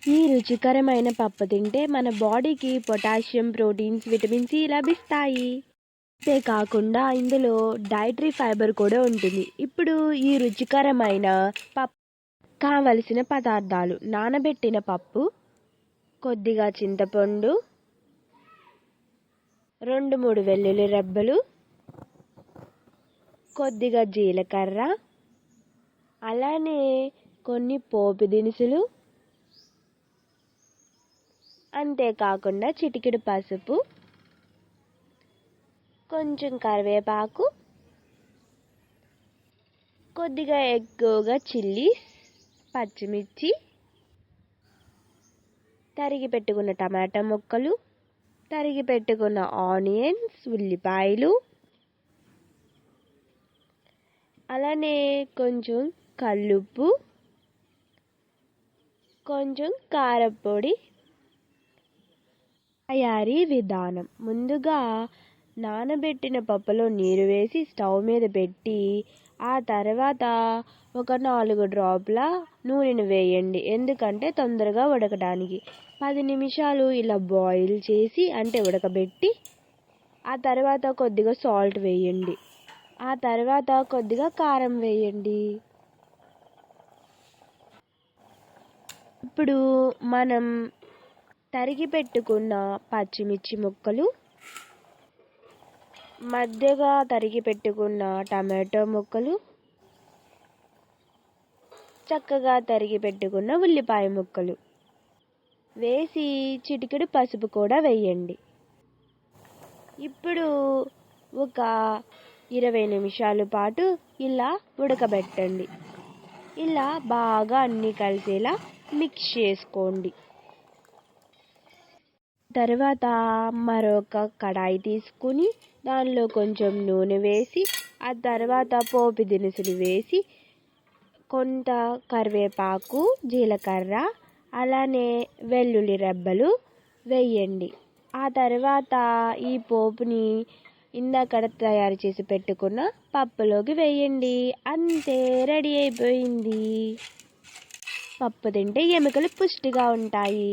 ఈ రుచికరమైన పప్పు తింటే మన బాడీకి పొటాషియం, ప్రోటీన్స్, విటమిన్ సి లభిస్తాయి. అంతేకాకుండా ఇందులో డైటరీ ఫైబర్ కూడా ఉంటుంది. ఇప్పుడు ఈ రుచికరమైన పప్పు కావలసిన పదార్థాలు: నానబెట్టిన పప్పు, కొద్దిగా చింతపండు, 2-3 వెల్లుల్లి రెబ్బలు, కొద్దిగా జీలకర్ర, అలానే కొన్ని పోపు దినుసులు, అంతేకాకుండా చిటికెడు పసుపు, కొంచెం కరివేపాకు, కొద్దిగా ఎక్కువగా చిల్లీస్, పచ్చిమిర్చి, తరిగి పెట్టుకున్న టమాటా ముక్కలు, తరిగి పెట్టుకున్న ఆనియన్స్, ఉల్లిపాయలు, అలానే కొంచెం కల్లుప్పు, కొంచెం కారపొడి. తయారీ విధానం: ముందుగా నానబెట్టిన పప్పులో నీరు వేసి స్టవ్ మీద పెట్టి ఆ తర్వాత ఒక 4 డ్రాప్ల నూనెను వేయండి. ఎందుకంటే తొందరగా ఉడకడానికి 10 నిమిషాలు ఇలా బాయిల్ చేసి అంటే ఉడకబెట్టి ఆ తర్వాత కొద్దిగా సాల్ట్ వేయండి. ఆ తర్వాత కొద్దిగా కారం వేయండి. ఇప్పుడు మనం తరిగి పెట్టుకున్న పచ్చిమిర్చి ముక్కలు, మధ్యగా తరిగి పెట్టుకున్న టమాటో ముక్కలు, చక్కగా తరిగి పెట్టుకున్న ఉల్లిపాయ ముక్కలు వేసి చిటికెడు పసుపు కూడా వేయండి. ఇప్పుడు ఒక 20 నిమిషాల పాటు ఇలా ఉడకబెట్టండి. ఇలా బాగా అన్నీ కలిసేలా మిక్స్ చేసుకోండి. తర్వాత మరొక కడాయి తీసుకుని దానిలో కొంచెం నూనె వేసి ఆ తర్వాత పోపు దినుసులు వేసి కొంత కరివేపాకు, జీలకర్ర, అలానే వెల్లుల్లి రెబ్బలు వేయండి. ఆ తర్వాత ఈ పోపుని ఇందాక తయారు చేసి పెట్టుకున్న పప్పులోకి వేయండి. అంతే, రెడీ అయిపోయింది. పప్పు తింటే ఎముకలు పుష్టిగా ఉంటాయి.